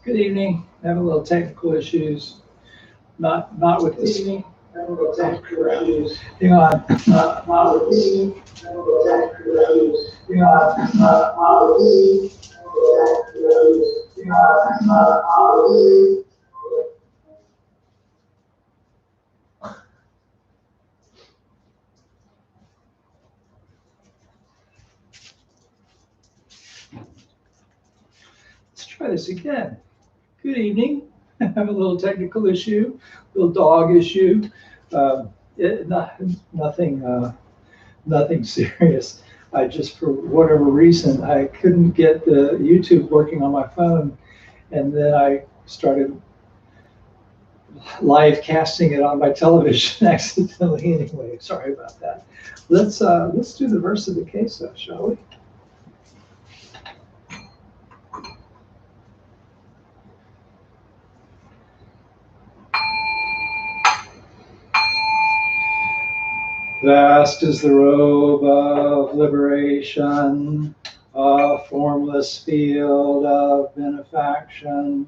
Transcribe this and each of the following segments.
Good evening. Having a little technical issues. Not with this. Good evening. Having a little technical issues. Hang on. Not with this. Having a little technical issues. Hang on. Not with this. Having a little technical issues. Hang on. Not with this. Let's try this again. Good evening. Have a little technical issue, little dog issue. Nothing serious. I just, for whatever reason, I couldn't get the YouTube working on my phone, and then I started live casting it on my television accidentally. Anyway, sorry about that. Let's do the verse of the case, though, shall we? Vast is the robe of liberation, a formless field of benefaction.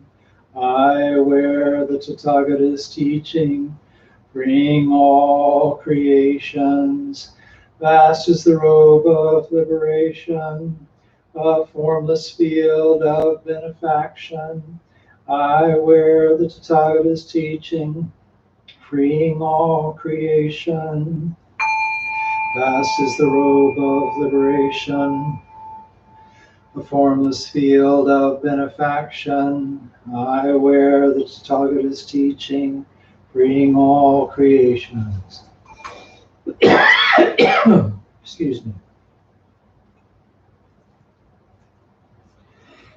I wear the Tathagata's teaching, freeing all creations. Vast is the robe of liberation, a formless field of benefaction. I wear the Tathagata's teaching, freeing all creation. Vast is the robe of liberation, a formless field of benefaction. I wear the Tathagata's teaching, freeing all creations. Excuse me.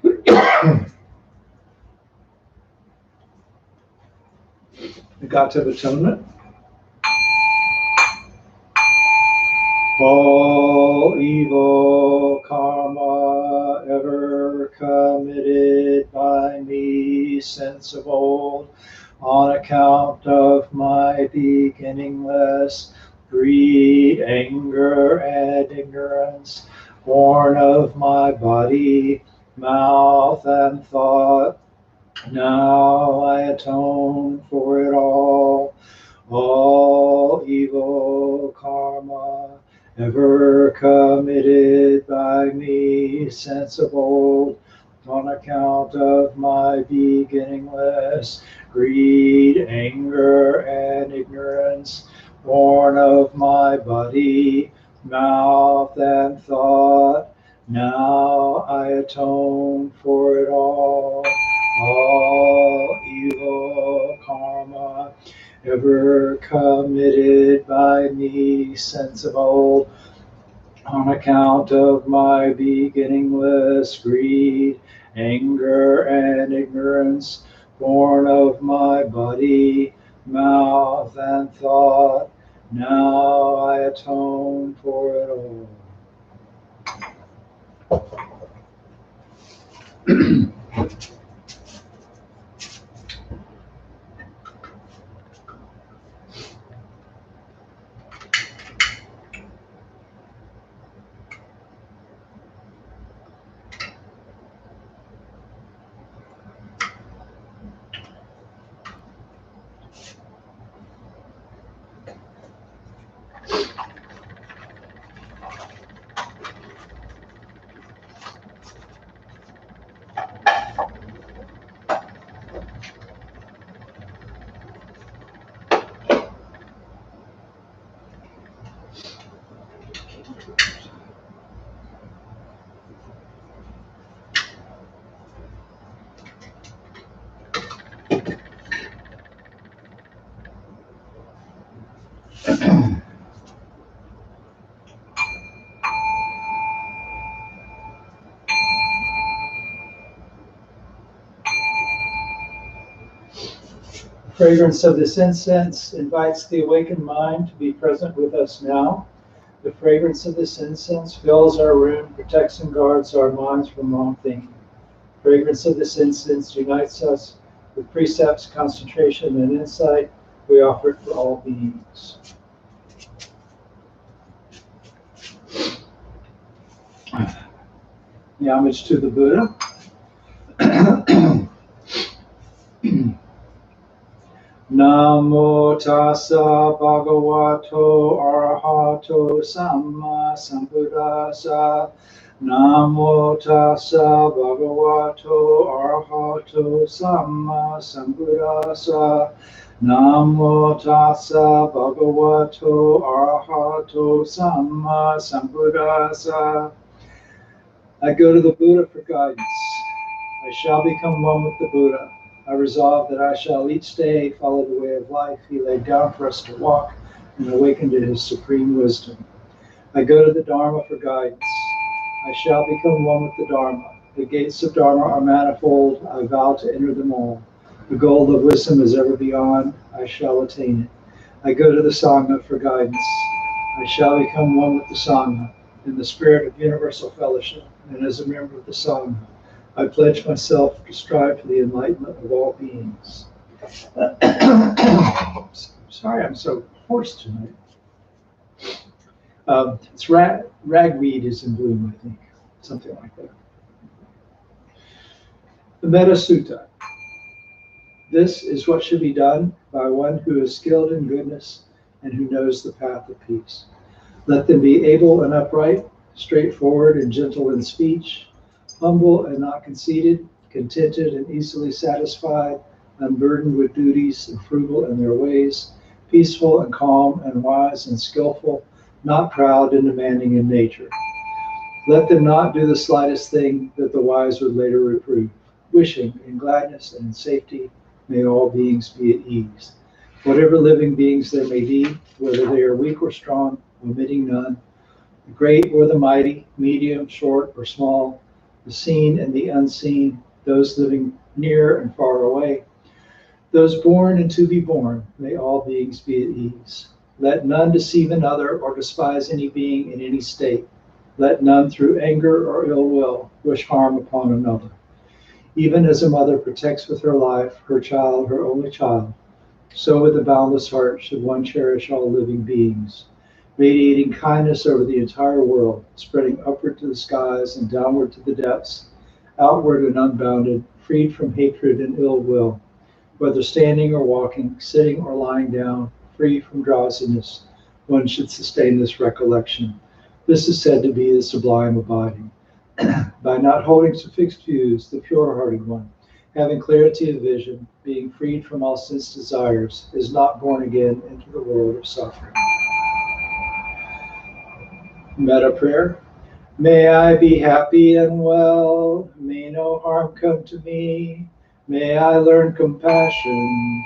The Gata of Atonement. All evil karma ever committed by me since of old, on account of my beginningless greed, anger, and ignorance, born of my body, mouth, and thought, now I atone for it all. All evil karma ever committed by me since of old, on account of my beginningless greed, anger, and ignorance, born of my body, mouth, and thought, now I atone for it all. All evil karma ever committed by me since of old, on account of my beginningless greed, anger, and ignorance, born of my body, mouth, and thought, now I atone for it all. The fragrance of this incense invites the awakened mind to be present with us now. The fragrance of this incense fills our room, protects and guards our minds from wrong thinking. The fragrance of this incense unites us with precepts, concentration, and insight. We offer it for all beings. The homage to the Buddha. Namo tassa bhagavato arahato samma sambuddhassa. Namo tassa bhagavato arahato samma sambuddhassa. Namo tassa bhagavato arahato samma sambuddhassa. I go to the Buddha for guidance. I shall become one with the Buddha. I resolve that I shall each day follow the way of life he laid down for us to walk and awaken to his supreme wisdom. I go to the Dharma for guidance. I shall become one with the Dharma. The gates of Dharma are manifold. I vow to enter them all. The goal of wisdom is ever beyond. I shall attain it. I go to the Sangha for guidance. I shall become one with the Sangha in the spirit of universal fellowship and as a member of the Sangha. I pledge myself to strive for the enlightenment of all beings. Sorry, I'm so hoarse tonight. It's ragweed is in bloom, I think, something like that. The Metta Sutta. This is what should be done by one who is skilled in goodness and who knows the path of peace. Let them be able and upright, straightforward and gentle in speech, humble and not conceited, contented and easily satisfied, unburdened with duties and frugal in their ways, peaceful and calm and wise and skillful, not proud and demanding in nature. Let them not do the slightest thing that the wise would later reprove. Wishing in gladness and in safety, may all beings be at ease. Whatever living beings there may be, whether they are weak or strong, omitting none, the great or the mighty, medium, short, or small, the seen and the unseen, those living near and far away, those born and to be born, may all beings be at ease. Let none deceive another or despise any being in any state. Let none through anger or ill will wish harm upon another. Even as a mother protects with her life her child, her only child, so with a boundless heart should one cherish all living beings, radiating kindness over the entire world, spreading upward to the skies and downward to the depths, outward and unbounded, freed from hatred and ill will, whether standing or walking, sitting or lying down, free from drowsiness, one should sustain this recollection. This is said to be the sublime abiding. By not holding to fixed views, the pure-hearted one, having clarity of vision, being freed from all sense desires, is not born again into the world of suffering. Metta prayer. May I be happy and well. May no harm come to me. May I learn compassion.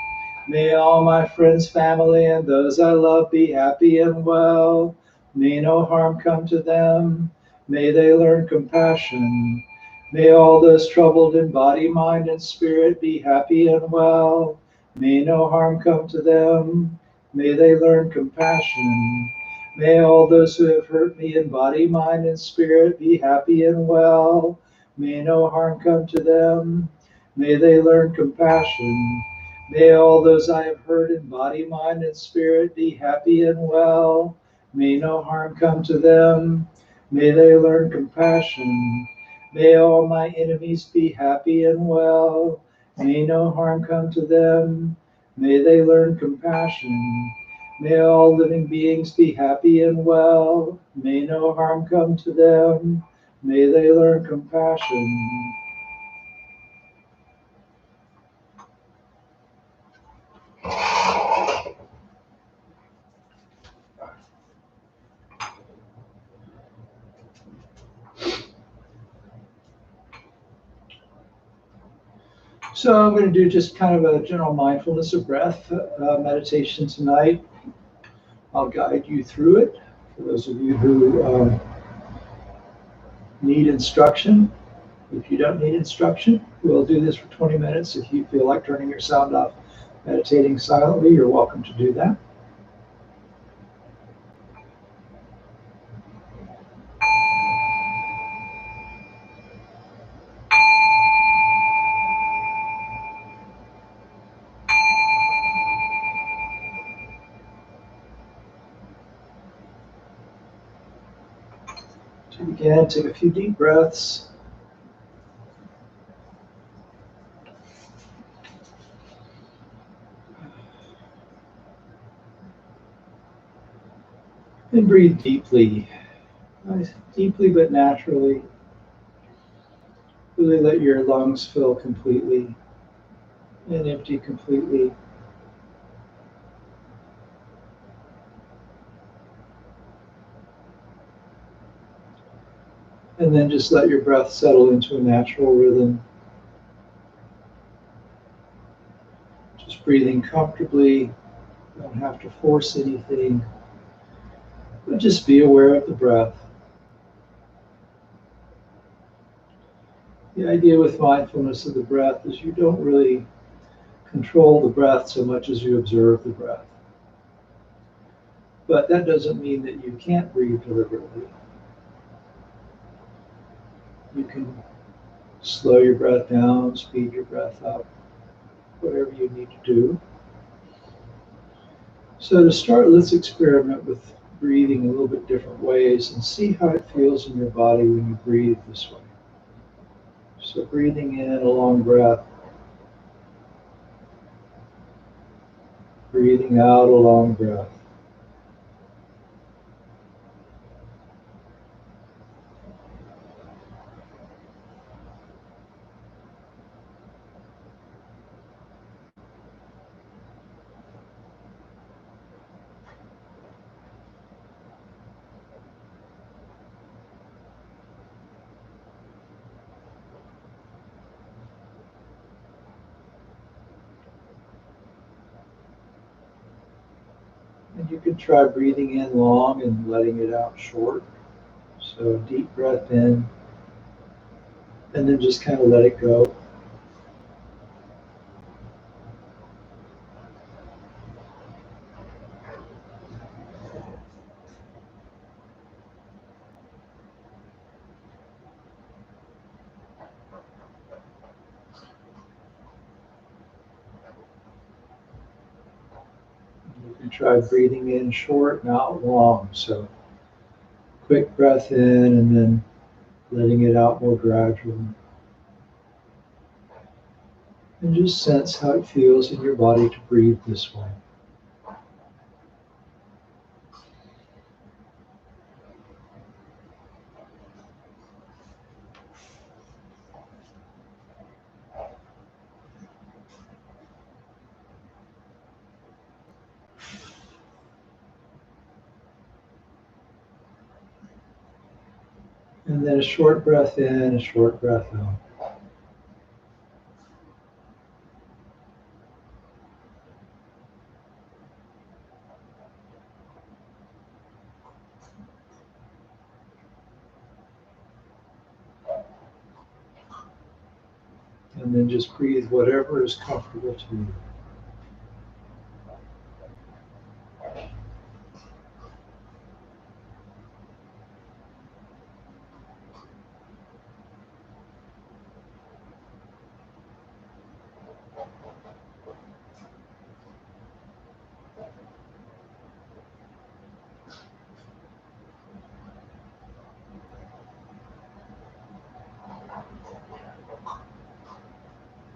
May all my friends, family, and those I love be happy and well. May no harm come to them. May they learn compassion. May all those troubled in body, mind, and spirit be happy and well. May no harm come to them. May they learn compassion. May all those who have hurt me in body, mind, and spirit be happy and well. May no harm come to them. May they learn compassion. May all those I have hurt in body, mind, and spirit be happy and well. May no harm come to them. May they learn compassion. May all my enemies be happy and well. May no harm come to them. May they learn compassion. May all living beings be happy and well. May no harm come to them. May they learn compassion. So I'm going to do just kind of a general mindfulness of breath meditation tonight. I'll guide you through it. For those of you who need instruction, if you don't need instruction, we'll do this for 20 minutes. If you feel like turning your sound off, meditating silently, you're welcome to do that. To begin, take a few deep breaths. And breathe deeply, nice, deeply but naturally. Really let your lungs fill completely and empty completely. And then just let your breath settle into a natural rhythm. Just breathing comfortably. Don't have to force anything, but just be aware of the breath. The idea with mindfulness of the breath is you don't really control the breath so much as you observe the breath. But that doesn't mean that you can't breathe deliberately. You can slow your breath down, speed your breath up, whatever you need to do. So to start, let's experiment with breathing a little bit different ways and see how it feels in your body when you breathe this way. So breathing in a long breath, breathing out a long breath. And you can try breathing in long and letting it out short. So deep breath in, and then just kind of let it go. You can try breathing in short and out long. So quick breath in and then letting it out more gradually. And just sense how it feels in your body to breathe this way. And then a short breath in, a short breath out. And then just breathe whatever is comfortable to you.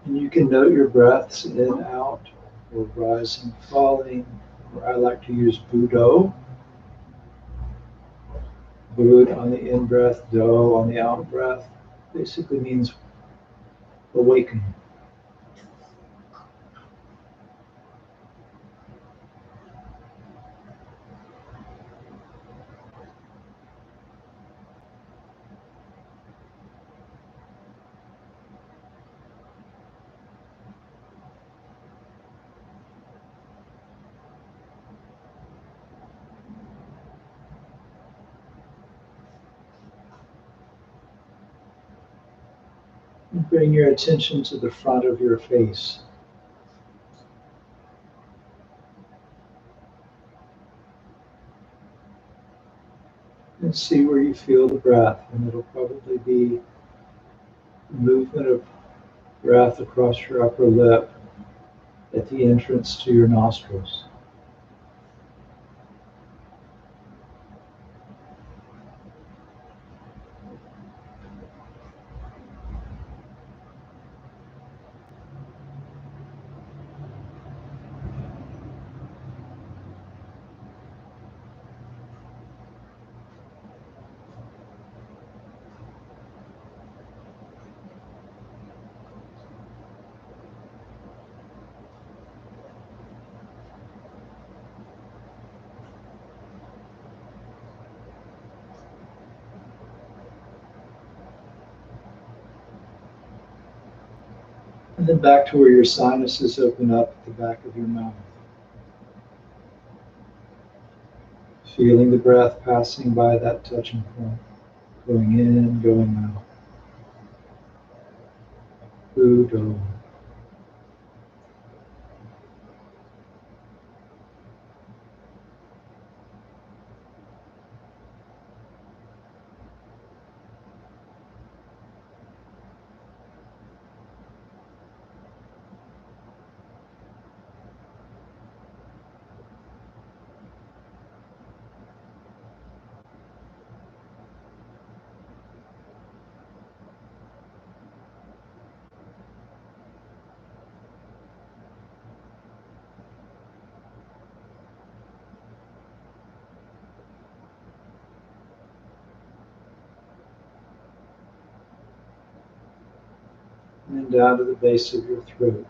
And you can note your breaths in, out, or rising, falling, or I like to use Budo. Bud on the in breath, Do on the out breath. Basically means awaken. And bring your attention to the front of your face. And see where you feel the breath. And it'll probably be movement of breath across your upper lip at the entrance to your nostrils. And then back to where your sinuses open up at the back of your mouth. Feeling the breath passing by that touching point, going in, going out. Udo. And then down to the base of your throat.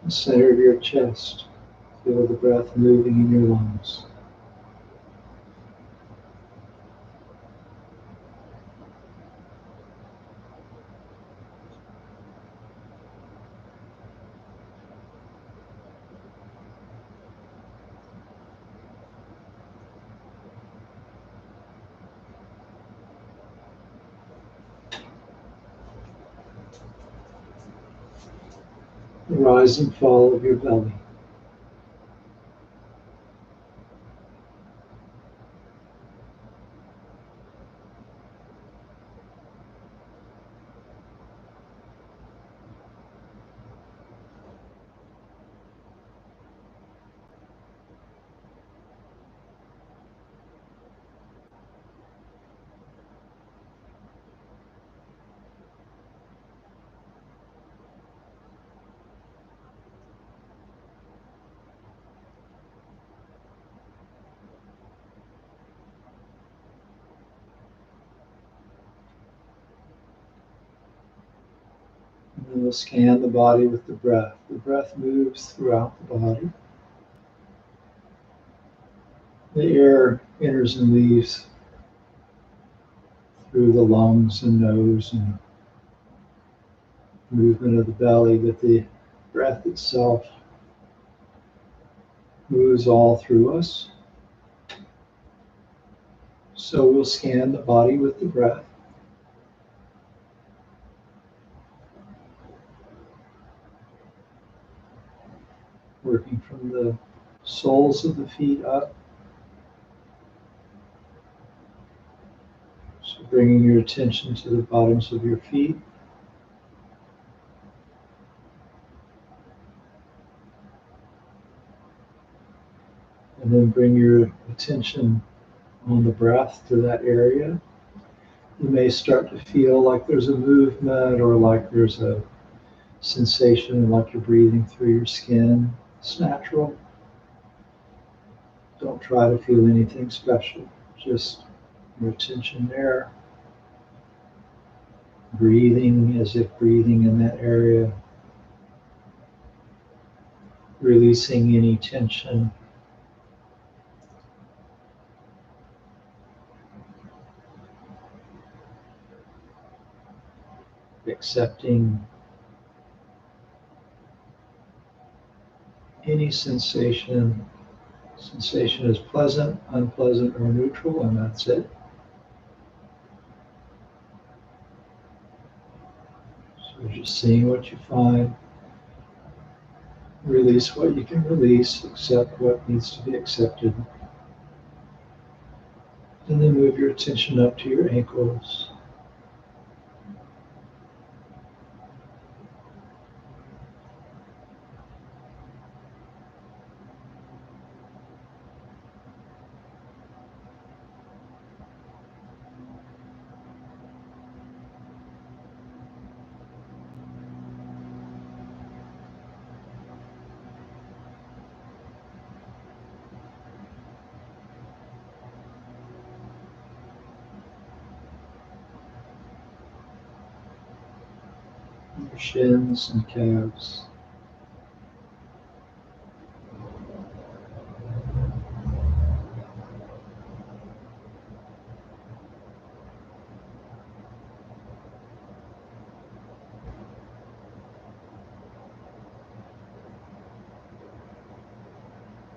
The center of your chest. Feel the breath moving in your lungs. The rise and fall of your belly. And then we'll scan the body with the breath. The breath moves throughout the body. The air enters and leaves through the lungs and nose and movement of the belly, but the breath itself moves all through us. So we'll scan the body with the breath. Working from the soles of the feet up. So bringing your attention to the bottoms of your feet. And then bring your attention on the breath to that area. You may start to feel like there's a movement or like there's a sensation like you're breathing through your skin. It's natural. Don't try to feel anything special. Just your attention there. Breathing as if breathing in that area. Releasing any tension. Accepting any sensation. Sensation is pleasant, unpleasant, or neutral, and that's it. So just seeing what you find. Release what you can release, accept what needs to be accepted. And then move your attention up to your ankles. Your shins and calves.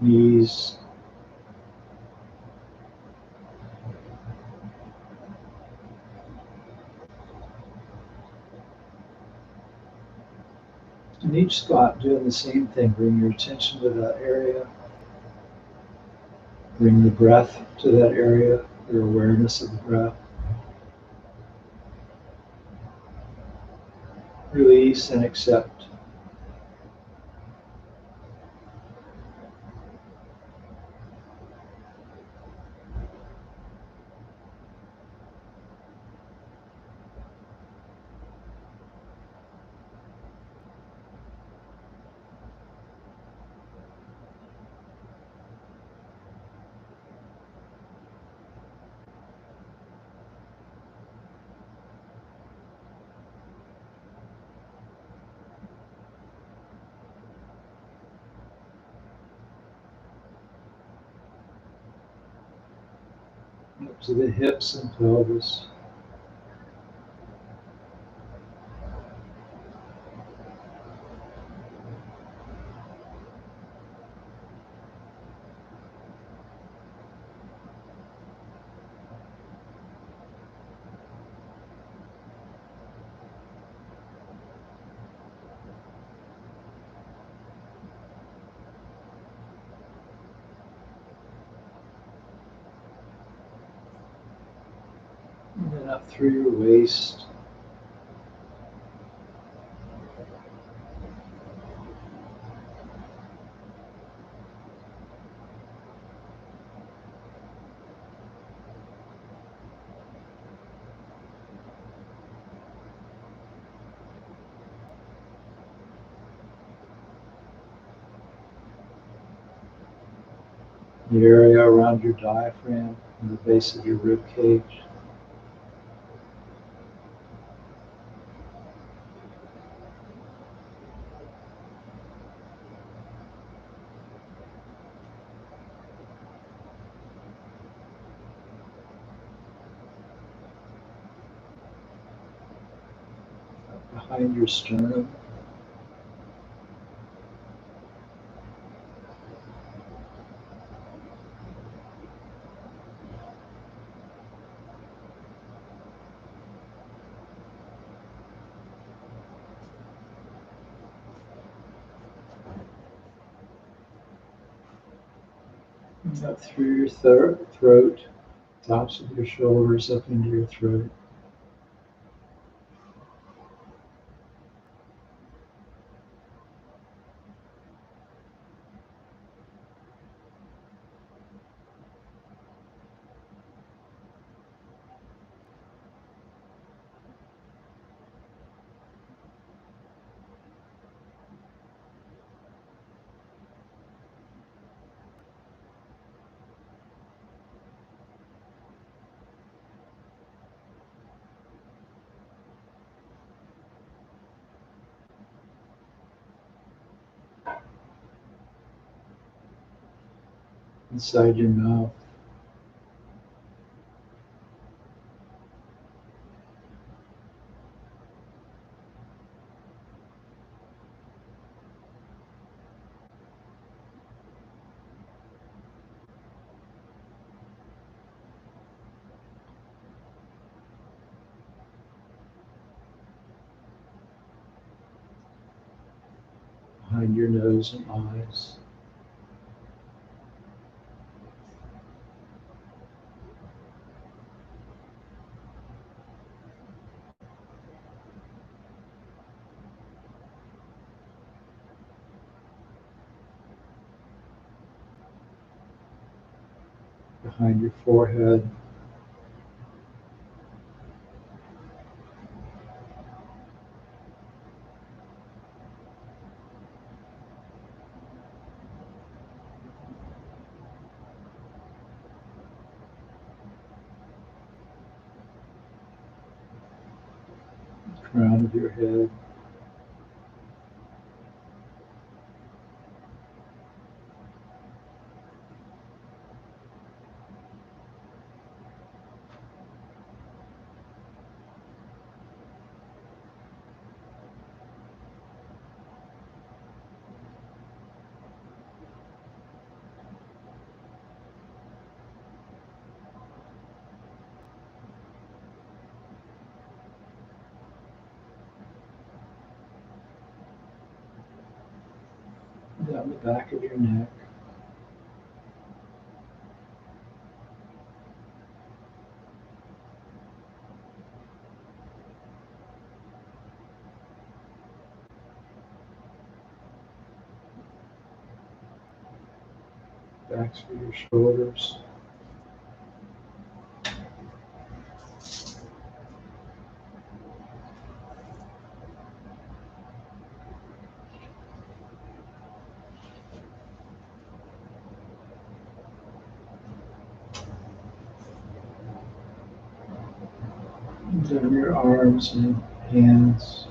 Knees. In each spot, doing the same thing. Bring your attention to that area. Bring the breath to that area, your awareness of the breath. Release and accept. Up to the hips and pelvis. And then up through your waist. The area around your diaphragm and the base of your rib cage. Behind your sternum. And up through your throat, tops of your shoulders up into your throat. Inside your mouth. Behind your nose and eyes. behind your forehead. Crown of your head. Down the back of your neck. Backs for your shoulders. Down your arms and hands.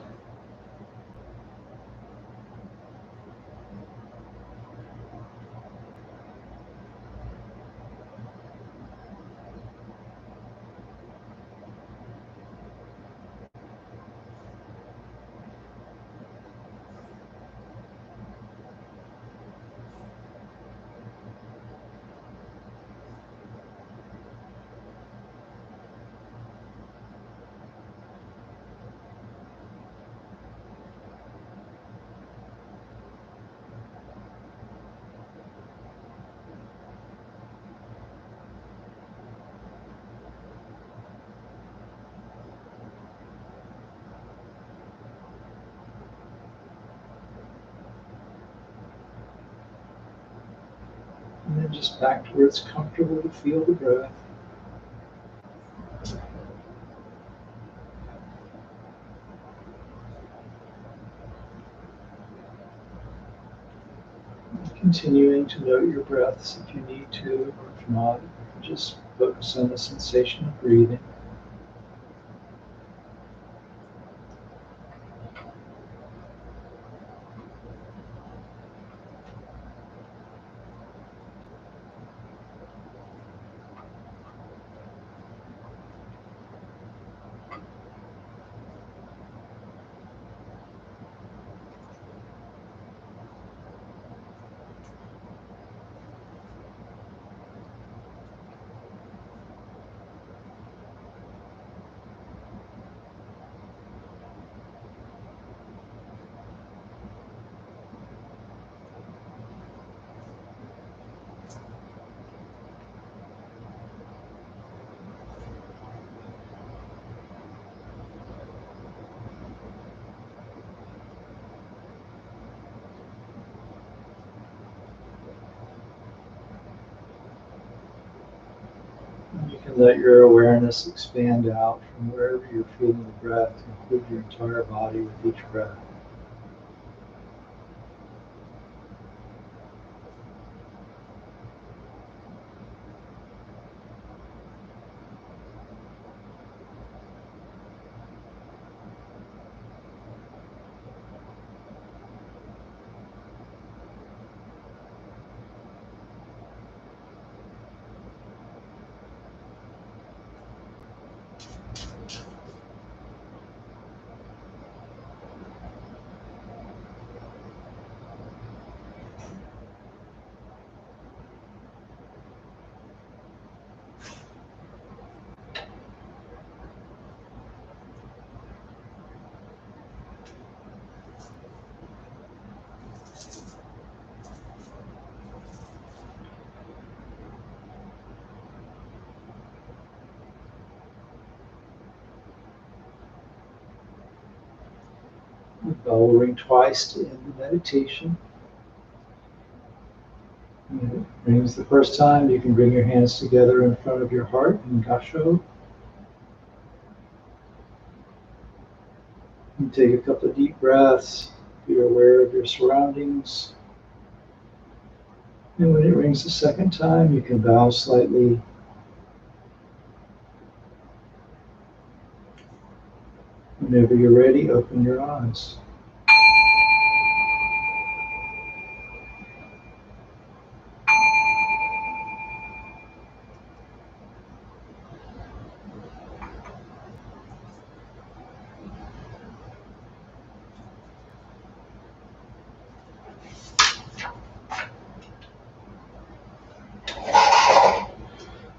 And then just back to where it's comfortable to feel the breath. Continuing to note your breaths if you need to, or if not, just focus on the sensation of breathing. You can let your awareness expand out from wherever you're feeling the breath to include your entire body with each breath. The bell will ring twice to end the meditation. Brings the first time, you can bring your hands together in front of your heart in Gasho. And take a couple of deep breaths. Be aware of your surroundings. And when it rings the second time, you can bow slightly. Whenever you're ready, open your eyes.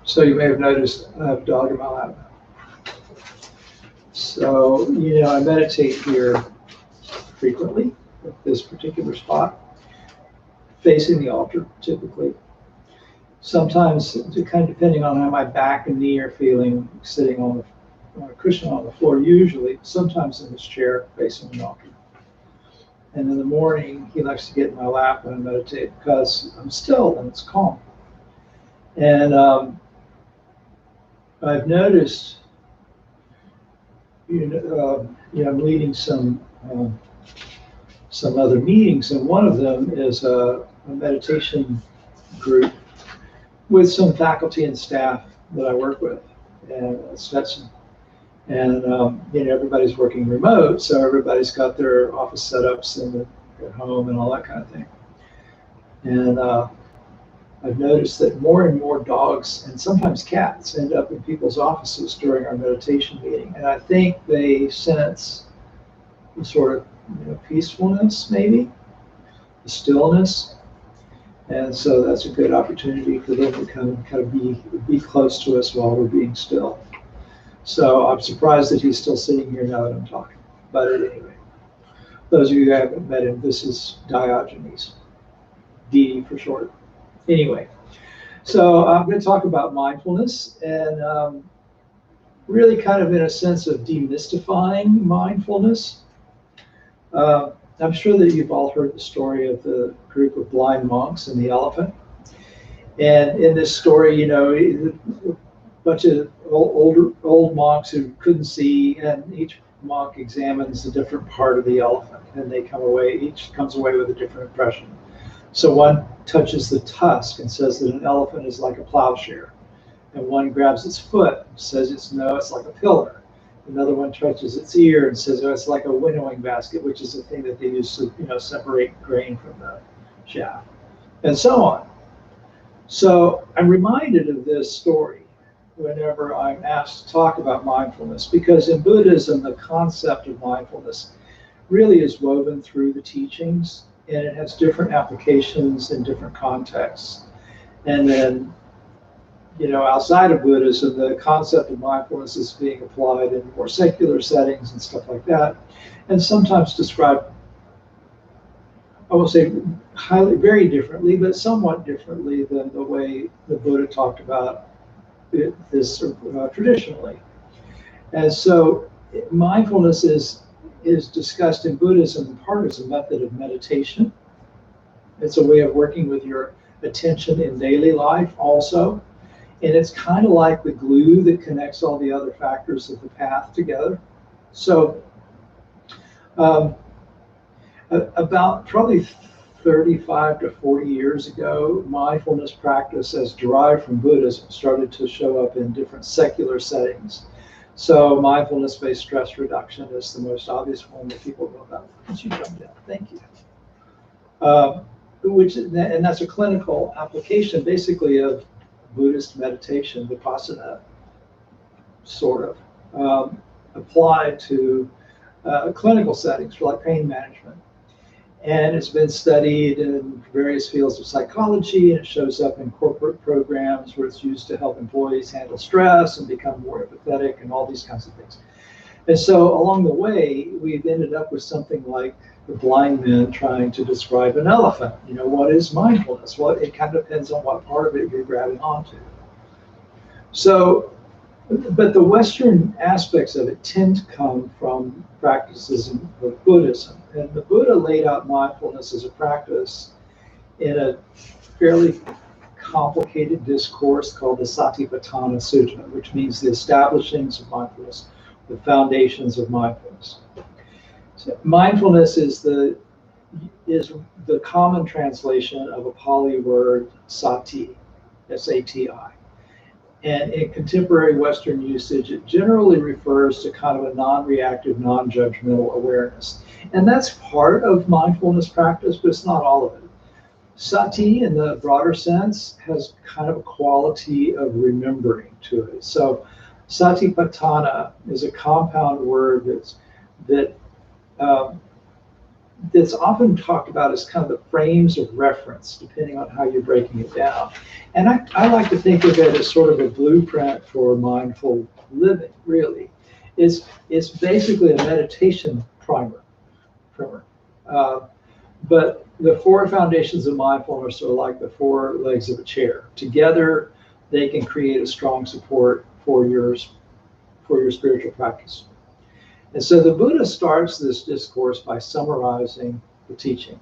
So you may have noticed I have a dog in my lap. So, I meditate here frequently at this particular spot, facing the altar, typically. Sometimes, kind of depending on how my back and knee are feeling, sitting on a cushion on the floor, usually, sometimes in this chair, facing the altar. And in the morning, he likes to get in my lap and I meditate because I'm still and it's calm. And I've noticed, I'm leading some other meetings, and one of them is a meditation group with some faculty and staff that I work with, and Stetson. And everybody's working remote, so everybody's got their office setups and at home and all that kind of thing. And I've noticed that more and more dogs and sometimes cats end up in people's offices during our meditation meeting. And I think they sense the sort of peacefulness, maybe, the stillness. And so that's a good opportunity for them to kind of be close to us while we're being still. So I'm surprised that he's still sitting here now that I'm talking. But at any rate, those of you who haven't met him, this is Diogenes, D for short. Anyway, so I'm going to talk about mindfulness and really kind of in a sense of demystifying mindfulness. I'm sure that you've all heard the story of the group of blind monks and the elephant. And in this story, a bunch of old monks who couldn't see, and each monk examines a different part of the elephant, and each comes away with a different impression. So one touches the tusk and says that an elephant is like a plowshare. And one grabs its foot and says it's like a pillar. Another one touches its ear and says it's like a winnowing basket, which is the thing that they use to separate grain from the chaff, and so on. So I'm reminded of this story whenever I'm asked to talk about mindfulness, because in Buddhism, the concept of mindfulness really is woven through the teachings, and it has different applications in different contexts. And then, outside of Buddhism, the concept of mindfulness is being applied in more secular settings and stuff like that, and sometimes described, I won't say very differently, but somewhat differently than the way the Buddha talked about this traditionally. And so mindfulness is discussed in Buddhism in part as a method of meditation. It's a way of working with your attention in daily life also. And it's kind of like the glue that connects all the other factors of the path together. So about probably 35 to 40 years ago, mindfulness practice as derived from Buddhism started to show up in different secular settings. So mindfulness-based stress reduction is the most obvious one that people know about. Once you jump down, thank you. And that's a clinical application, basically, of Buddhist meditation, Vipassana, sort of, applied to clinical settings for like pain management. And it's been studied in various fields of psychology, and it shows up in corporate programs where it's used to help employees handle stress and become more empathetic and all these kinds of things. And so along the way, we've ended up with something like the blind men trying to describe an elephant. What is mindfulness? Well, it kind of depends on what part of it you're grabbing onto. So, but the Western aspects of it tend to come from practices of Buddhism. And the Buddha laid out mindfulness as a practice in a fairly complicated discourse called the Satipatthana Sutta, which means the establishings of mindfulness, the foundations of mindfulness. So mindfulness is the common translation of a Pali word sati, S-A-T-I. And in contemporary Western usage, it generally refers to kind of a non-reactive, non-judgmental awareness. And that's part of mindfulness practice, but it's not all of it. Sati, in the broader sense, has kind of a quality of remembering to it. So satipatthana is a compound word that's often talked about as kind of the frames of reference, depending on how you're breaking it down. And I like to think of it as sort of a blueprint for mindful living, really. It's basically a meditation primer. But the four foundations of mindfulness are like the four legs of a chair. Together, they can create a strong support for your spiritual practice. And so the Buddha starts this discourse by summarizing the teaching.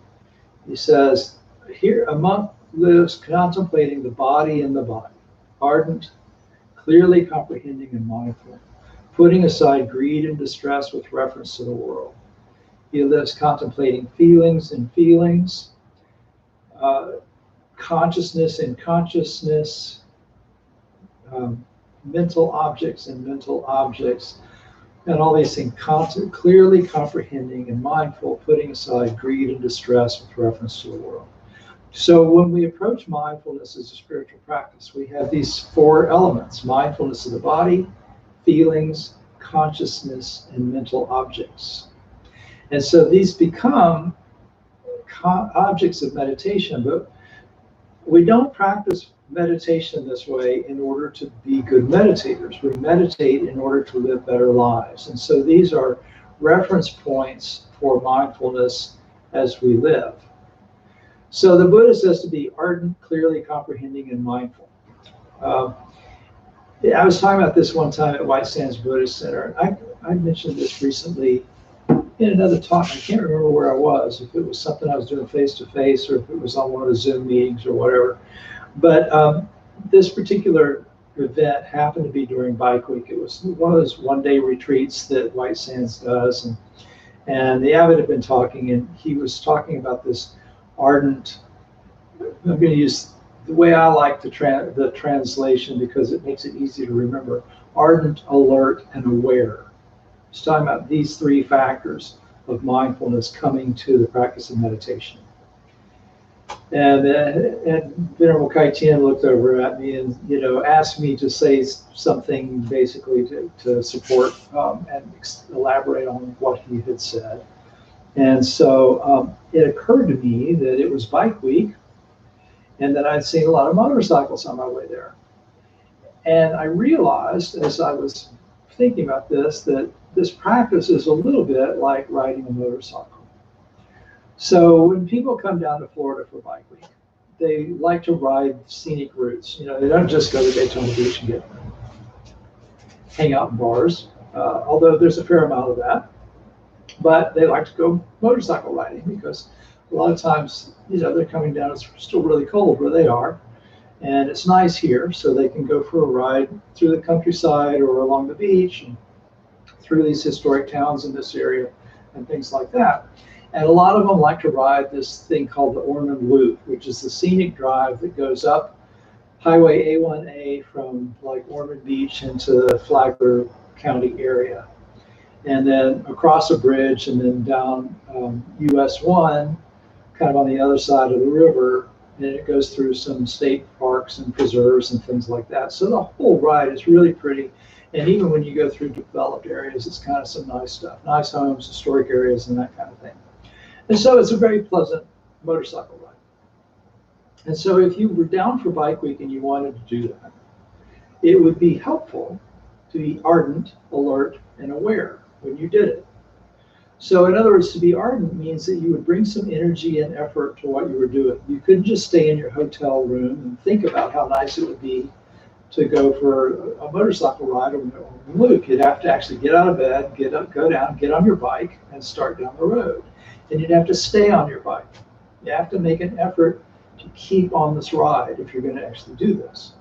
He says, here a monk lives contemplating the body in the body, ardent, clearly comprehending and mindful, putting aside greed and distress with reference to the world. He lives contemplating feelings and feelings, consciousness and consciousness, mental objects and mental objects, and all these things, clearly comprehending and mindful, putting aside greed and distress with reference to the world. So when we approach mindfulness as a spiritual practice, we have these four elements: mindfulness of the body, feelings, consciousness, and mental objects. And so these become objects of meditation, but we don't practice meditation this way in order to be good meditators. We meditate in order to live better lives. And so these are reference points for mindfulness as we live. So the Buddha says to be ardent, clearly comprehending, and mindful. I was talking about this one time at White Sands Buddhist Center. I mentioned this recently in another talk. I can't remember where I was, if it was something I was doing face-to-face or if it was on one of the Zoom meetings or whatever. But this particular event happened to be during Bike Week. It was one of those one-day retreats that White Sands does. And the abbot had been talking, and he was talking about this ardent, I'm going to use the way I like the translation because it makes it easy to remember, ardent, alert, and aware. He's talking about these three factors of mindfulness coming to the practice of meditation. And Venerable Kai Tien looked over at me and, asked me to say something basically to support and elaborate on what he had said. And so it occurred to me that it was Bike Week and that I'd seen a lot of motorcycles on my way there. And I realized as I was thinking about this, that this practice is a little bit like riding a motorcycle. So when people come down to Florida for Bike Week, they like to ride scenic routes. They don't just go to Daytona Beach and hang out in bars, although there's a fair amount of that. But they like to go motorcycle riding because a lot of times, they're coming down, it's still really cold where they are, and it's nice here, so they can go for a ride through the countryside or along the beach and through these historic towns in this area and things like that. And a lot of them like to ride this thing called the Ormond Loop, which is the scenic drive that goes up Highway A1A from like Ormond Beach into the Flagler County area. And then across a bridge and then down US 1, kind of on the other side of the river, and it goes through some state parks and preserves and things like that. So the whole ride is really pretty. And even when you go through developed areas, it's kind of some nice stuff, nice homes, historic areas, and that kind of thing. And so it's a very pleasant motorcycle ride. And so if you were down for Bike Week and you wanted to do that, it would be helpful to be ardent, alert, and aware when you did it. So in other words, to be ardent means that you would bring some energy and effort to what you were doing. You couldn't just stay in your hotel room and think about how nice it would be to go for a motorcycle ride on the loop. You'd have to actually get out of bed, get up, go down, get on your bike, and start down the road. And you'd have to stay on your bike. You have to make an effort to keep on this ride if you're going to actually do this.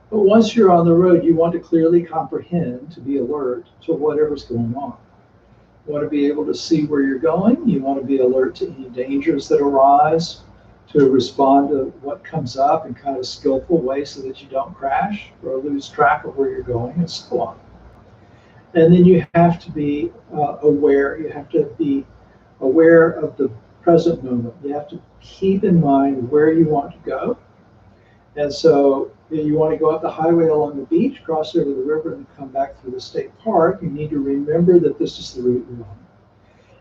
But once you're on the road, you want to clearly comprehend, to be alert to whatever's going on. You want to be able to see where you're going. You want to be alert to any dangers that arise, to respond to what comes up in kind of a skillful way so that you don't crash or lose track of where you're going, and so on. And then you have to be aware. You have to be aware of the present moment. You have to keep in mind where you want to go. And so you want to go up the highway along the beach, cross over the river, and come back through the state park. You need to remember that this is the route you're on.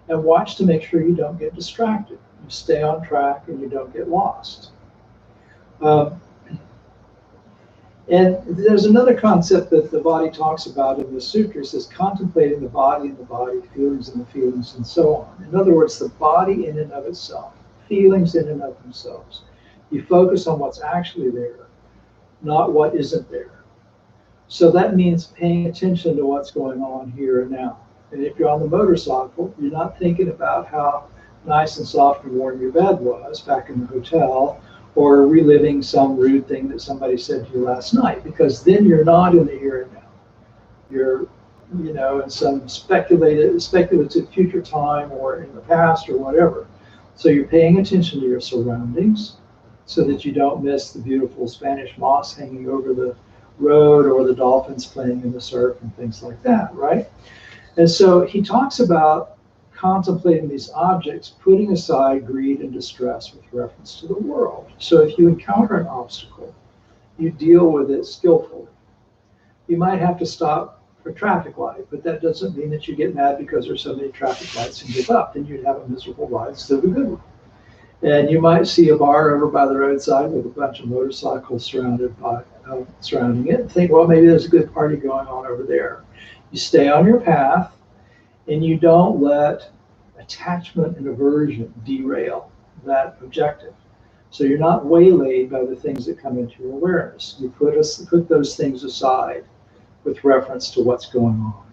And watch to make sure you don't get distracted. You stay on track and you don't get lost. And there's another concept that the body talks about in the sutras, is contemplating the body and the body, feelings and the feelings, and so on. In other words, the body in and of itself, feelings in and of themselves. You focus on what's actually there, not what isn't there. So that means paying attention to what's going on here and now. And if you're on the motorcycle, you're not thinking about how nice and soft and warm your bed was back in the hotel, or reliving some rude thing that somebody said to you last night, because then you're not in the here and now. You're, in some speculative future time, or in the past, or whatever. So you're paying attention to your surroundings so that you don't miss the beautiful Spanish moss hanging over the road, or the dolphins playing in the surf and things like that, right? And so he talks about contemplating these objects, putting aside greed and distress with reference to the world. So if you encounter an obstacle, you deal with it skillfully. You might have to stop for traffic light, but that doesn't mean that you get mad because there's so many traffic lights and give up. Then you'd have a miserable ride instead of a good one. And you might see a bar over by the roadside with a bunch of motorcycles surrounding it, and think, well, maybe there's a good party going on over there. You stay on your path, and you don't let attachment and aversion derail that objective. So you're not waylaid by the things that come into your awareness. You put those things aside with reference to what's going on.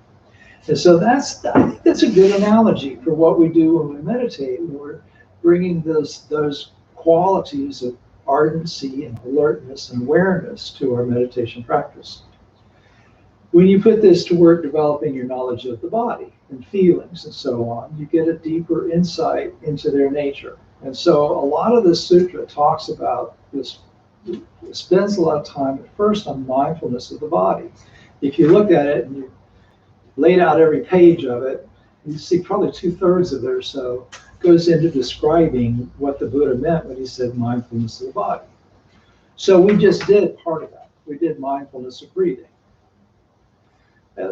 And so I think that's a good analogy for what we do when we meditate. We're bringing those qualities of ardency and alertness and awareness to our meditation practice. When you put this to work developing your knowledge of the body and feelings and so on, you get a deeper insight into their nature. And so a lot of this sutra talks about this, spends a lot of time at first on mindfulness of the body. If you look at it and you laid out every page of it, you see probably 2/3 of it or so goes into describing what the Buddha meant when he said mindfulness of the body. So we just did part of that. We did mindfulness of breathing.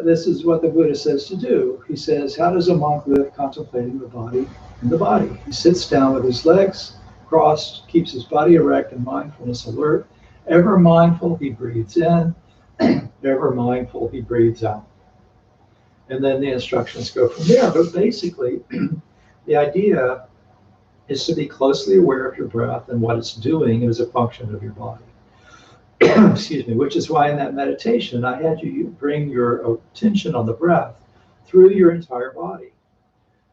This is what the Buddha says to do. He says, how does a monk live contemplating the body and the body? He sits down with his legs crossed, keeps his body erect and mindfulness alert. Ever mindful, he breathes in. Ever mindful, he breathes out. And then the instructions go from there. But basically, the idea is to be closely aware of your breath and what it's doing as a function of your body. Excuse me, which is why in that meditation, I had you bring your attention on the breath through your entire body.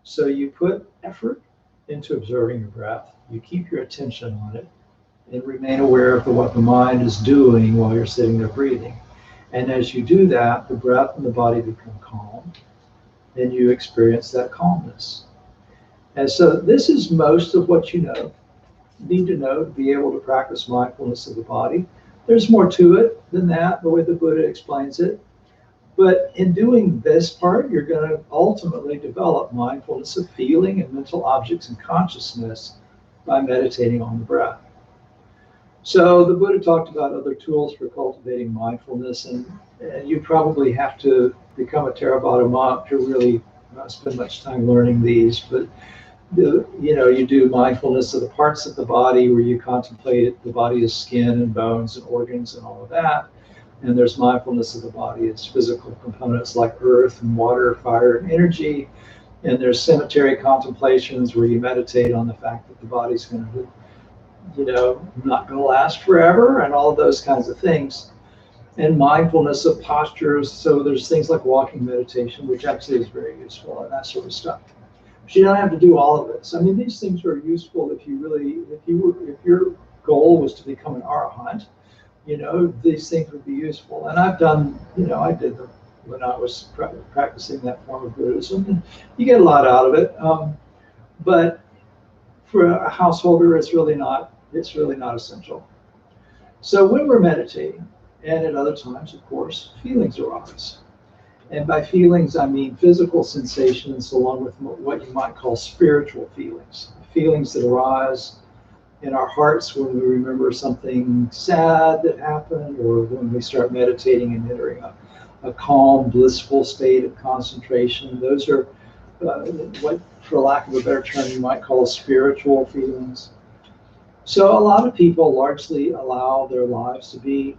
So you put effort into observing your breath, you keep your attention on it, and remain aware of what the mind is doing while you're sitting there breathing. And as you do that, the breath and the body become calm, and you experience that calmness. And so this is most of what you need to know to be able to practice mindfulness of the body. There's more to it than that, the way the Buddha explains it. But in doing this part, you're going to ultimately develop mindfulness of feeling and mental objects and consciousness by meditating on the breath. So the Buddha talked about other tools for cultivating mindfulness, and you probably have to become a Theravada monk to really not spend much time learning these, but you do mindfulness of the parts of the body where you contemplate the body as skin and bones and organs and all of that. And there's mindfulness of the body as physical components like earth and water, fire and energy. And there's cemetery contemplations where you meditate on the fact that the body's going to, not going to last forever and all of those kinds of things. And mindfulness of postures. So there's things like walking meditation, which actually is very useful and that sort of stuff. But you don't have to do all of this. I mean, these things are useful if if your goal was to become an arahant, these things would be useful. And I've done, I did them when I was practicing that form of Buddhism, and you get a lot out of it. But for a householder, it's really not essential. So when we're meditating, and at other times, of course, feelings arise. And by feelings, I mean physical sensations along with what you might call spiritual feelings. Feelings that arise in our hearts when we remember something sad that happened, or when we start meditating and entering a calm, blissful state of concentration. Those are what, for lack of a better term, you might call spiritual feelings. So a lot of people largely allow their lives to be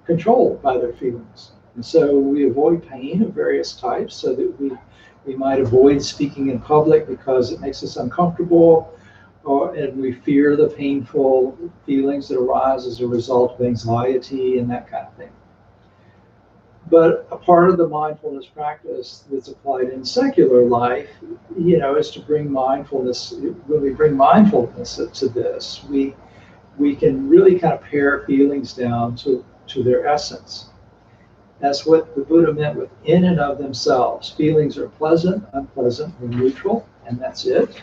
controlled by their feelings. And so we avoid pain of various types, so that we might avoid speaking in public because it makes us uncomfortable, and we fear the painful feelings that arise as a result of anxiety and that kind of thing. But a part of the mindfulness practice that's applied in secular life, is to bring mindfulness. When we bring mindfulness to this, we can really kind of pare feelings down to their essence. That's what the Buddha meant with in and of themselves. Feelings are pleasant, unpleasant, or neutral, and that's it.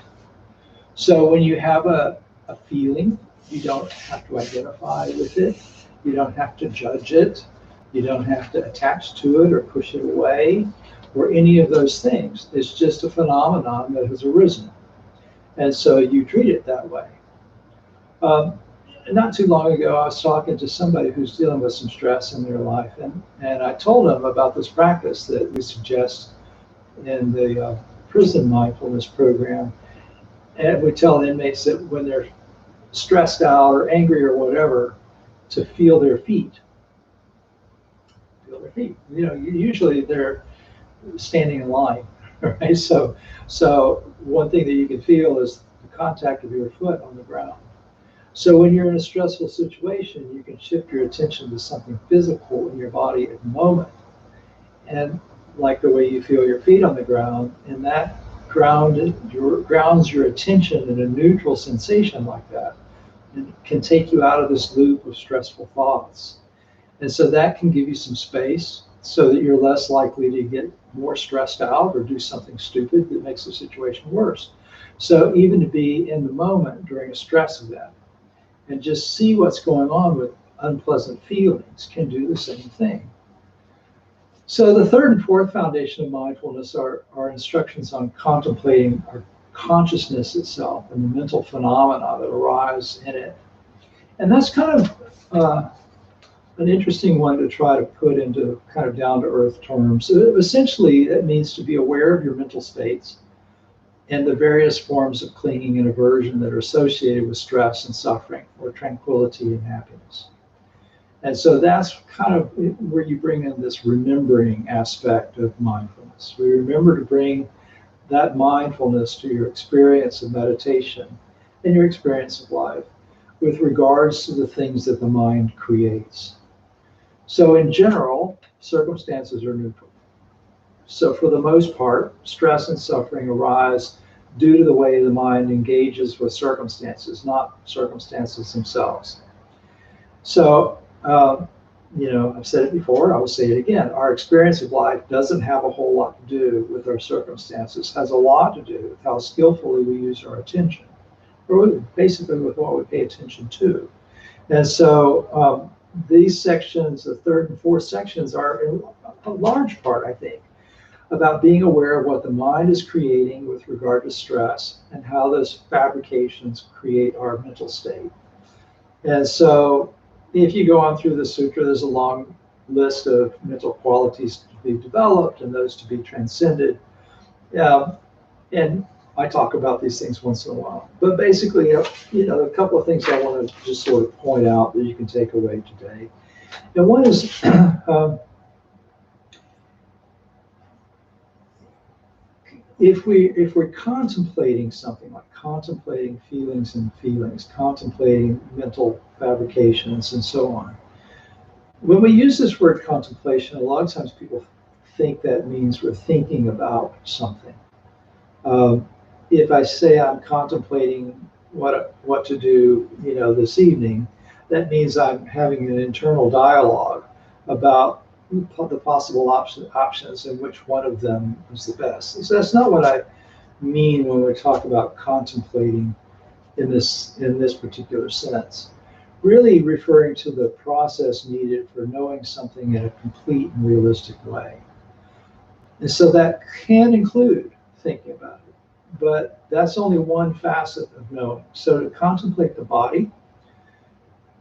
So when you have a feeling, you don't have to identify with it. You don't have to judge it. You don't have to attach to it or push it away or any of those things. It's just a phenomenon that has arisen. And so you treat it that way. Not too long ago, I was talking to somebody who's dealing with some stress in their life, and I told them about this practice that we suggest in the prison mindfulness program. And we tell inmates that when they're stressed out or angry or whatever, to feel their feet. Feel their feet. Usually they're standing in line, right? So one thing that you can feel is the contact of your foot on the ground. So when you're in a stressful situation, you can shift your attention to something physical in your body at the moment. And like the way you feel your feet on the ground, and that grounds your attention in a neutral sensation like that, and can take you out of this loop of stressful thoughts. And so that can give you some space so that you're less likely to get more stressed out or do something stupid that makes the situation worse. So even to be in the moment during a stress event and just see what's going on with unpleasant feelings can do the same thing. So the third and fourth foundation of mindfulness are instructions on contemplating our consciousness itself and the mental phenomena that arise in it. And that's kind of an interesting one to try to put into kind of down-to-earth terms. So essentially, it means to be aware of your mental states and the various forms of clinging and aversion that are associated with stress and suffering, or tranquility and happiness. And so that's kind of where you bring in this remembering aspect of mindfulness. We remember to bring that mindfulness to your experience of meditation and your experience of life with regards to the things that the mind creates. So in general, circumstances are neutral. So for the most part, stress and suffering arise due to the way the mind engages with circumstances, not circumstances themselves. So, I've said it before, I will say it again. Our experience of life doesn't have a whole lot to do with our circumstances. It has a lot to do with how skillfully we use our attention, or basically with what we pay attention to. And so these sections, the third and fourth sections, are in a large part, I think, about being aware of what the mind is creating with regard to stress and how those fabrications create our mental state. And so if you go on through the sutra, there's a long list of mental qualities to be developed and those to be transcended. And I talk about these things once in a while. But basically, a couple of things I want to just sort of point out that you can take away today. And one is if we're contemplating something, like contemplating feelings and feelings, contemplating mental fabrications and so on, when we use this word contemplation, a lot of times people think that means we're thinking about something. If I say I'm contemplating what to do, this evening, that means I'm having an internal dialogue about the possible options and which one of them is the best. So that's not what I mean when we talk about contemplating in this particular sense. Really referring to the process needed for knowing something in a complete and realistic way. And so that can include thinking about it, but that's only one facet of knowing. So to contemplate the body,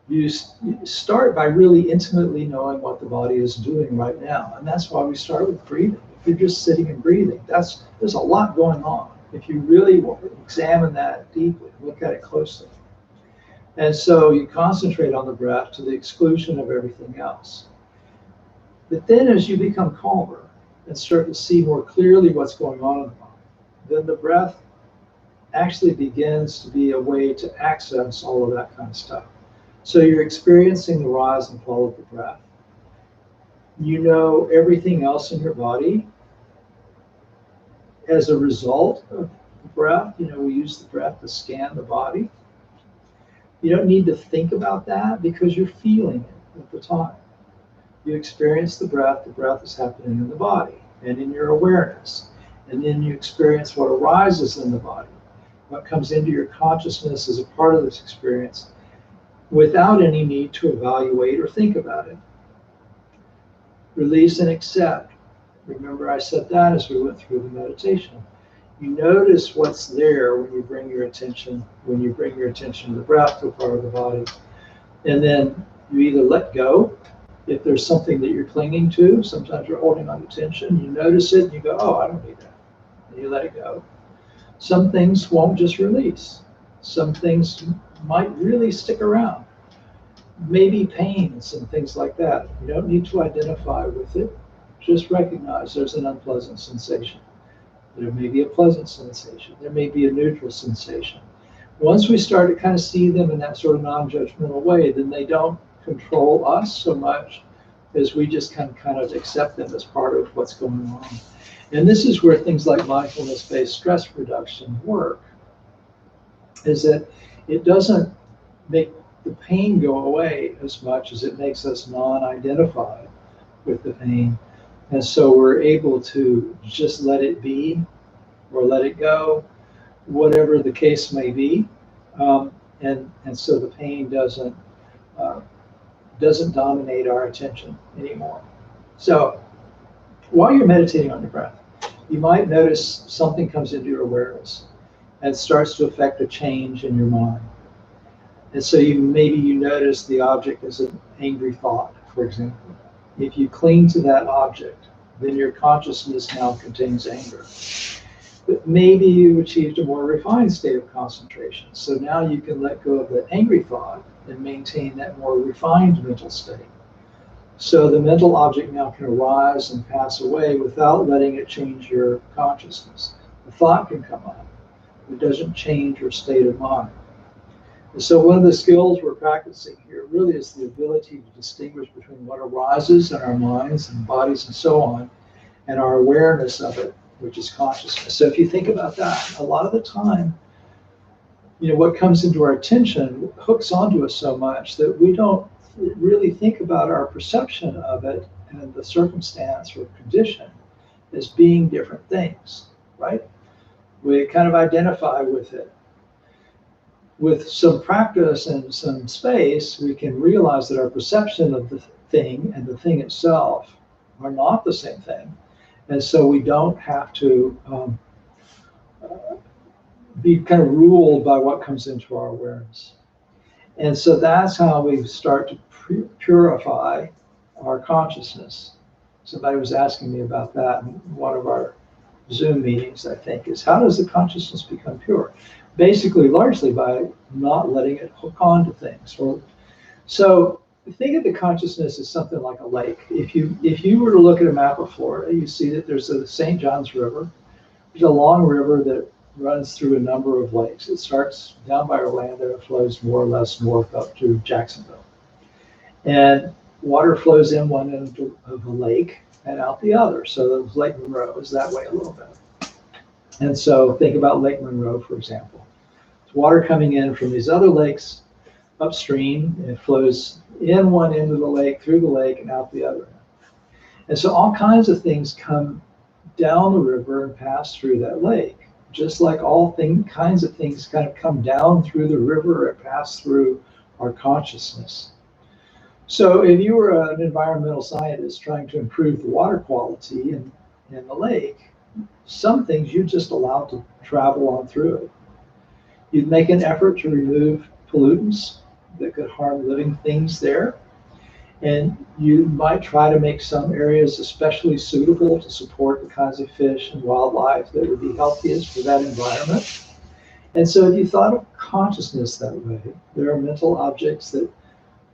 you start by really intimately knowing what the body is doing right now. And that's why we start with breathing. If you're just sitting and breathing, there's a lot going on. If you really examine that deeply, look at it closely. And so you concentrate on the breath to the exclusion of everything else. But then as you become calmer and start to see more clearly what's going on in the body, then the breath actually begins to be a way to access all of that kind of stuff. So you're experiencing the rise and fall of the breath. You know everything else in your body as a result of the breath. We use the breath to scan the body. You don't need to think about that because you're feeling it at the time. You experience the breath is happening in the body and in your awareness. And then you experience what arises in the body. What comes into your consciousness as a part of this experience without any need to evaluate or think about it. Release and accept. Remember I said that as we went through the meditation. You notice what's there when you bring your attention to the breath, to a part of the body. And then you either let go, if there's something that you're clinging to, sometimes you're holding on to tension, you notice it and you go, oh, I don't need that. And you let it go. Some things won't just release. Some things might really stick around. Maybe pains and things like that. You don't need to identify with it. Just recognize there's an unpleasant sensation. There may be a pleasant sensation. There may be a neutral sensation. Once we start to kind of see them in that sort of non-judgmental way, then they don't control us so much as we just kind of accept them as part of what's going on. And this is where things like mindfulness-based stress reduction work, is that it doesn't make the pain go away as much as it makes us non-identified with the pain. And so we're able to just let it be or let it go, whatever the case may be. And so the pain doesn't dominate our attention anymore. So while you're meditating on your breath, you might notice something comes into your awareness and starts to affect a change in your mind. And so maybe you notice the object as an angry thought, for example. If you cling to that object, then your consciousness now contains anger. But maybe you achieved a more refined state of concentration. So now you can let go of the angry thought and maintain that more refined mental state. So the mental object now can arise and pass away without letting it change your consciousness. The thought can come up. It doesn't change your state of mind. And so one of the skills we're practicing here really is the ability to distinguish between what arises in our minds and bodies and so on, and our awareness of it, which is consciousness. So if you think about that, a lot of the time, what comes into our attention hooks onto us so much that we don't really think about our perception of it and the circumstance or condition as being different things, right? We kind of identify with it. With some practice and some space, we can realize that our perception of the thing and the thing itself are not the same thing. And so we don't have to be kind of ruled by what comes into our awareness. And so that's how we start to purify our consciousness. Somebody was asking me about that in one of our Zoom meetings, I think, is how does the consciousness become pure? Basically, largely by not letting it hook on to things. So think of the consciousness as something like a lake. If you were to look at a map of Florida, you see that there's a St. Johns River. There's a long river that runs through a number of lakes. It starts down by Orlando, it flows more or less north up to Jacksonville. And water flows in one end of the lake and out the other. So Lake Monroe is that way a little bit. And so think about Lake Monroe, for example. It's water coming in from these other lakes upstream, and it flows in one end of the lake, through the lake, and out the other. And so all kinds of things come down the river and pass through that lake. Just like kinds of things kind of come down through the river and pass through our consciousness. So if you were an environmental scientist trying to improve the water quality in the lake, some things you just allow to travel on through it. You'd make an effort to remove pollutants that could harm living things there. And you might try to make some areas especially suitable to support the kinds of fish and wildlife that would be healthiest for that environment. And so if you thought of consciousness that way, there are mental objects that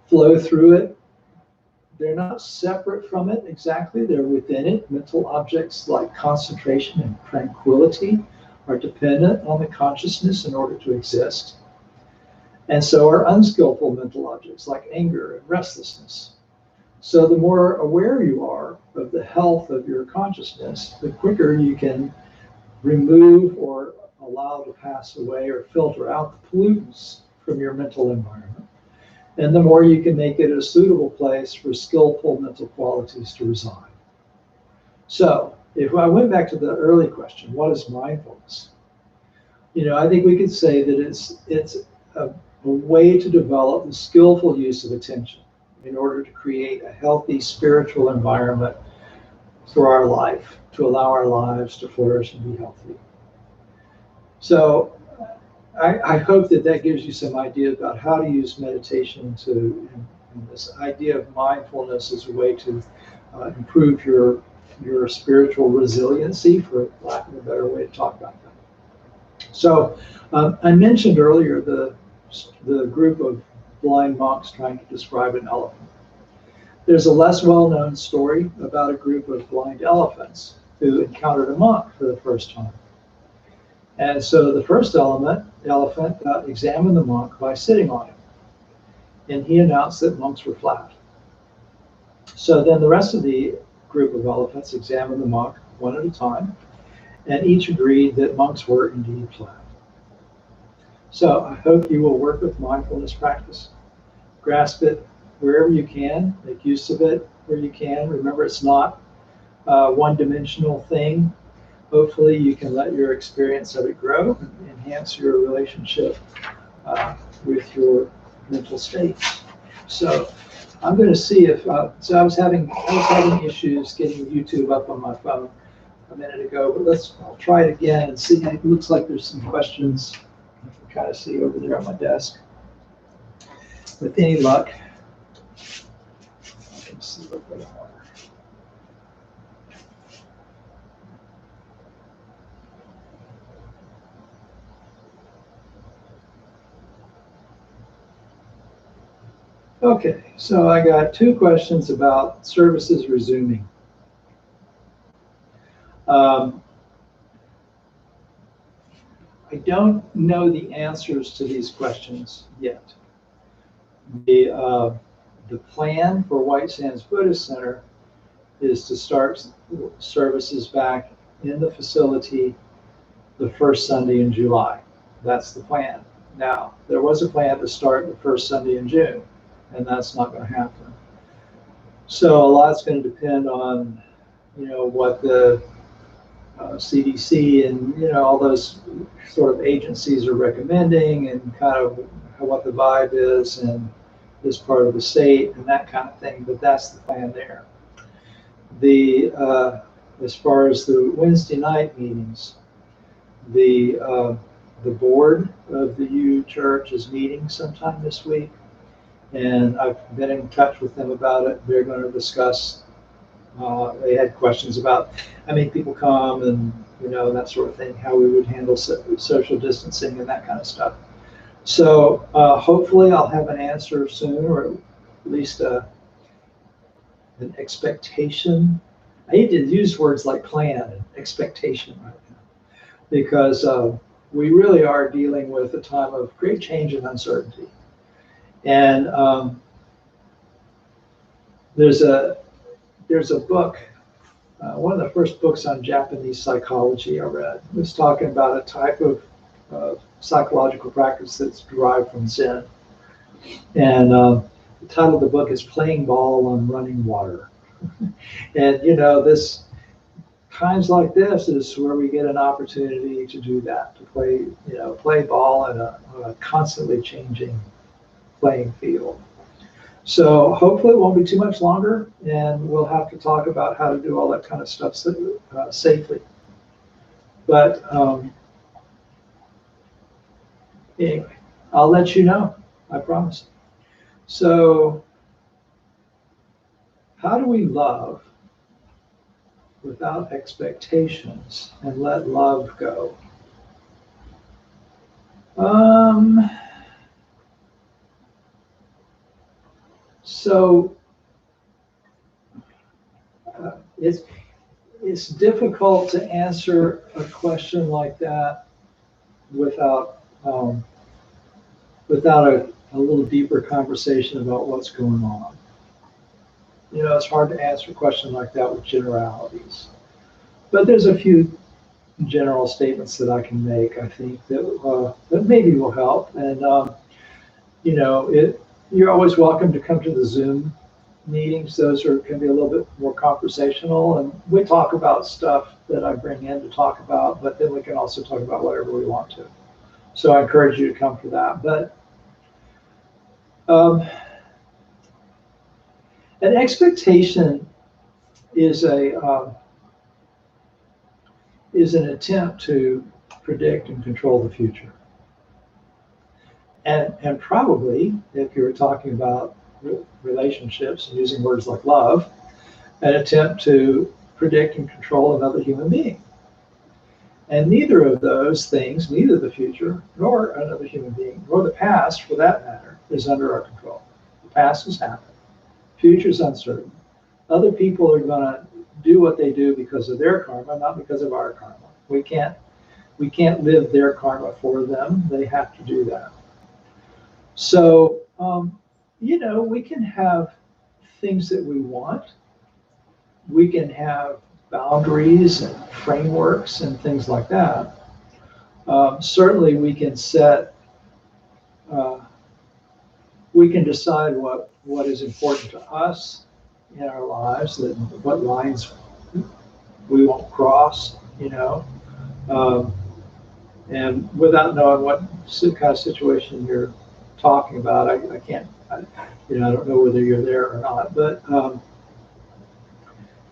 flow through it. They're not separate from it exactly, they're within it. Mental objects like concentration and tranquility are dependent on the consciousness in order to exist. And so are unskillful mental objects like anger and restlessness. So the more aware you are of the health of your consciousness, the quicker you can remove or allow to pass away or filter out the pollutants from your mental environment. And the more you can make it a suitable place for skillful mental qualities to reside. So if I went back to the early question, what is mindfulness? I think we could say that it's a way to develop the skillful use of attention in order to create a healthy spiritual environment for our life, to allow our lives to flourish and be healthy. So I hope that gives you some idea about how to use meditation and this idea of mindfulness as a way to improve your spiritual resiliency, for lack of a better way to talk about that. So I mentioned earlier the group of blind monks trying to describe an elephant. There's a less well-known story about a group of blind elephants who encountered a monk for the first time. And so the first elephant examined the monk by sitting on him. And he announced that monks were flat. So then the rest of the group of elephants examined the monk one at a time, and each agreed that monks were indeed flat. So I hope you will work with mindfulness practice. Grasp it wherever you can, make use of it where you can. Remember, it's not a one-dimensional thing. Hopefully you can let your experience of it grow and enhance your relationship with your mental state. So I'm going to see if, so I was having issues getting YouTube up on my phone a minute ago, but I'll try it again and see. It looks like there's some questions I can kind of see over there on my desk. With any luck, I can see what they are. Okay, so I got two questions about services resuming. I don't know the answers to these questions yet. The plan for White Sands Buddhist Center is to start services back in the facility the first Sunday in July. That's the plan. Now, there was a plan to start the first Sunday in June, and that's not going to happen. So a lot's going to depend on, what the CDC and, all those sort of agencies are recommending, and kind of what the vibe is in this part of the state and that kind of thing. But that's the plan there. As far as the Wednesday night meetings, the board of the U Church is meeting sometime this week, and I've been in touch with them about it. They're going to discuss. They had questions about how many people come and that sort of thing, how we would handle social distancing and that kind of stuff. So hopefully I'll have an answer soon, or at least an expectation. I hate to use words like plan and expectation right now, because we really are dealing with a time of great change and uncertainty. And there's a book one of the first books on Japanese psychology I read was talking about a type of psychological practice that's derived from Zen. And the title of the book is Playing Ball on Running Water. And, this times like this is where we get an opportunity to do that, to play ball on a constantly changing playing field. So hopefully it won't be too much longer, and we'll have to talk about how to do all that kind of stuff safely. But anyway, I'll let you know, I promise. So how do we love without expectations and let love go? So it's difficult to answer a question like that without a little deeper conversation about what's going on. It's hard to answer a question like that with generalities. But there's a few general statements that I can make, I think, that maybe will help. And, you're always welcome to come to the Zoom meetings. Those can be a little bit more conversational. And we talk about stuff that I bring in to talk about, but then we can also talk about whatever we want to. So I encourage you to come for that. But an expectation is an attempt to predict and control the future. And probably, if you're talking about relationships and using words like love, an attempt to predict and control another human being. And neither of those things, neither the future, nor another human being, nor the past, for that matter, is under our control. The past has happened. Future is uncertain. Other people are going to do what they do because of their karma, not because of our karma. We can't live their karma for them. They have to do that. So, we can have things that we want. We can have boundaries and frameworks and things like that. Certainly, we can decide what is important to us in our lives, what lines we won't cross, and without knowing what kind of situation you're talking about, I can't, I don't know whether you're there or not, but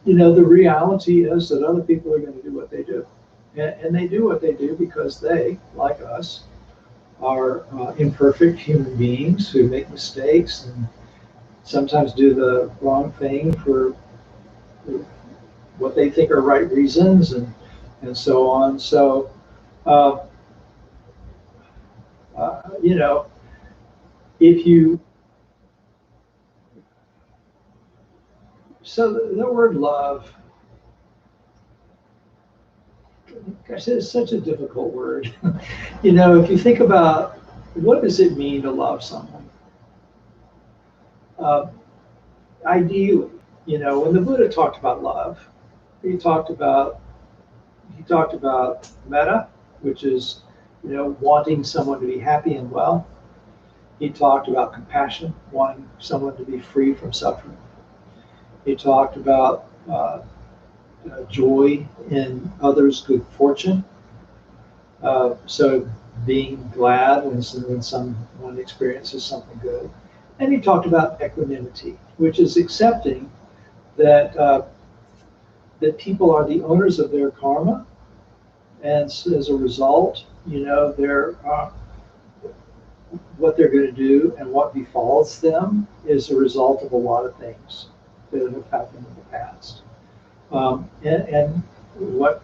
the reality is that other people are going to do what they do, and they do what they do because they, like us, are imperfect human beings who make mistakes and sometimes do the wrong thing for what they think are right reasons and so on. So, so the word love, gosh, it's such a difficult word. If you think about what does it mean to love someone? Ideally, when the Buddha talked about love, he talked about metta, which is, wanting someone to be happy and well. He talked about compassion, wanting someone to be free from suffering. He talked about joy in others' good fortune. So being glad when someone experiences something good. And he talked about equanimity, which is accepting that that people are the owners of their karma, and so as a result, what they're going to do and what befalls them is a result of a lot of things that have happened in the past, and what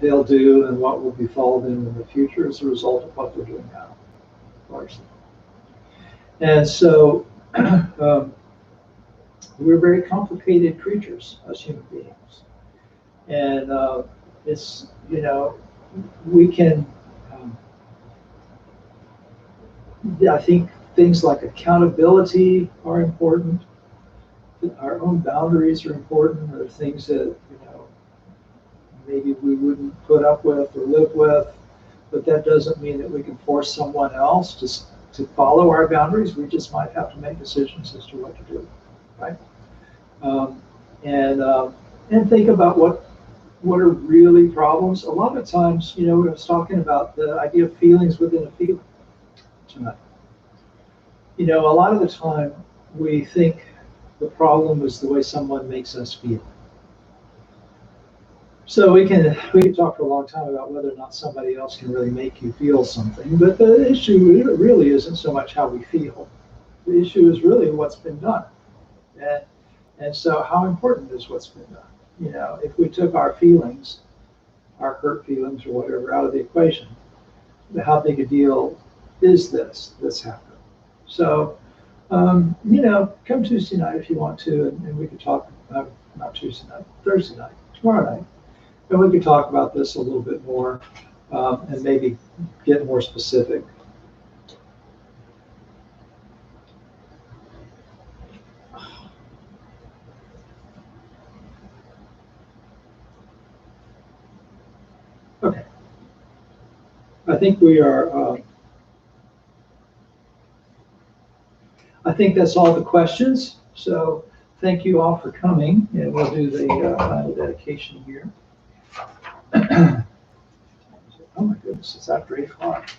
they'll do and what will befall them in the future is a result of what they're doing now, largely. And so we're very complicated creatures as human beings. And it's, we can, I think things like accountability are important. our own boundaries are important, or things that, maybe we wouldn't put up with or live with, but that doesn't mean that we can force someone else to follow our boundaries. We just might have to make decisions as to what to do, right? Um, and think about what are really problems. A lot of times, I was talking about the idea of feelings within a feeling tonight. A lot of the time we think the problem is the way someone makes us feel. So we can talk for a long time about whether or not somebody else can really make you feel something, but the issue really isn't so much how we feel. The issue is really what's been done. And, and so how important is what's been done? If we took our feelings, our hurt feelings or whatever, out of the equation, how big a deal is this happened? So, come Tuesday night if you want to, and we could talk, not Tuesday night, Thursday night, tomorrow night, and we could talk about this a little bit more, and maybe get more specific. Okay. I think we are, I think that's all the questions. So thank you all for coming, and we'll do the final dedication here. Oh my goodness, it's after 8 o'clock.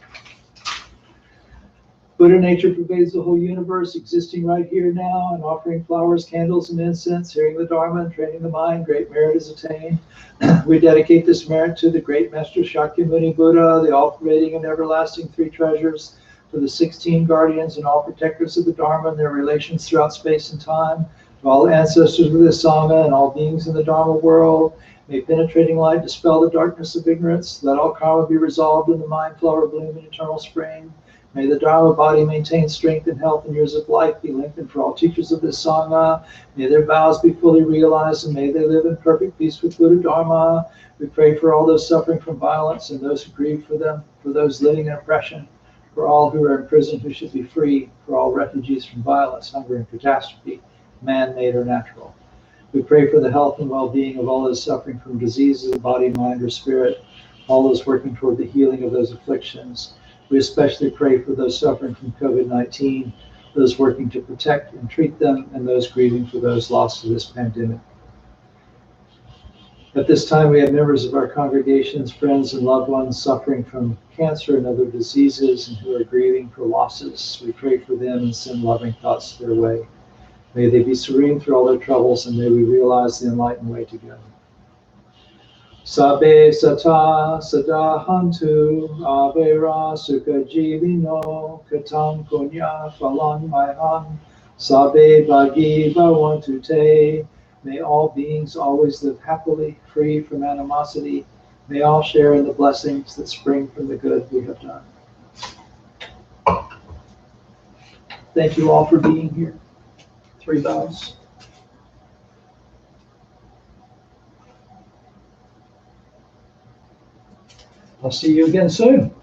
Buddha nature pervades the whole universe, existing right here now, and offering flowers, candles, and incense, hearing the Dharma and training the mind, great merit is attained. We dedicate this merit to the great Master Shakyamuni Buddha, the all-pervading and everlasting three treasures, to the 16 guardians and all protectors of the Dharma and their relations throughout space and time, to all ancestors of the Sangha and all beings in the Dharma world. May penetrating light dispel the darkness of ignorance. Let all karma be resolved in the mind, flower, bloom, and eternal spring. May the Dharma body maintain strength and health, and years of life be lengthened for all teachers of this Sangha. May their vows be fully realized, and may they live in perfect peace with Buddha Dharma. We pray for all those suffering from violence and those who grieve for them, for those living in oppression, for all who are in prison who should be free, for all refugees from violence, hunger, and catastrophe, man-made or natural. We pray for the health and well-being of all those suffering from diseases of body, mind, or spirit, all those working toward the healing of those afflictions. We especially pray for those suffering from COVID-19, those working to protect and treat them, and those grieving for those lost to this pandemic. At this time, we have members of our congregations, friends, and loved ones suffering from cancer and other diseases and who are grieving for losses. We pray for them and send loving thoughts their way. May they be serene through all their troubles, and may we realize the enlightened way to go. Sabe sata sadahantu avera sukha jivino katam punya phalang maihan sabe bhagi bhavantu te. May all beings always live happily, free from animosity. May all share in the blessings that spring from the good we have done. Thank you all for being here. 3 bows. I'll see you again soon.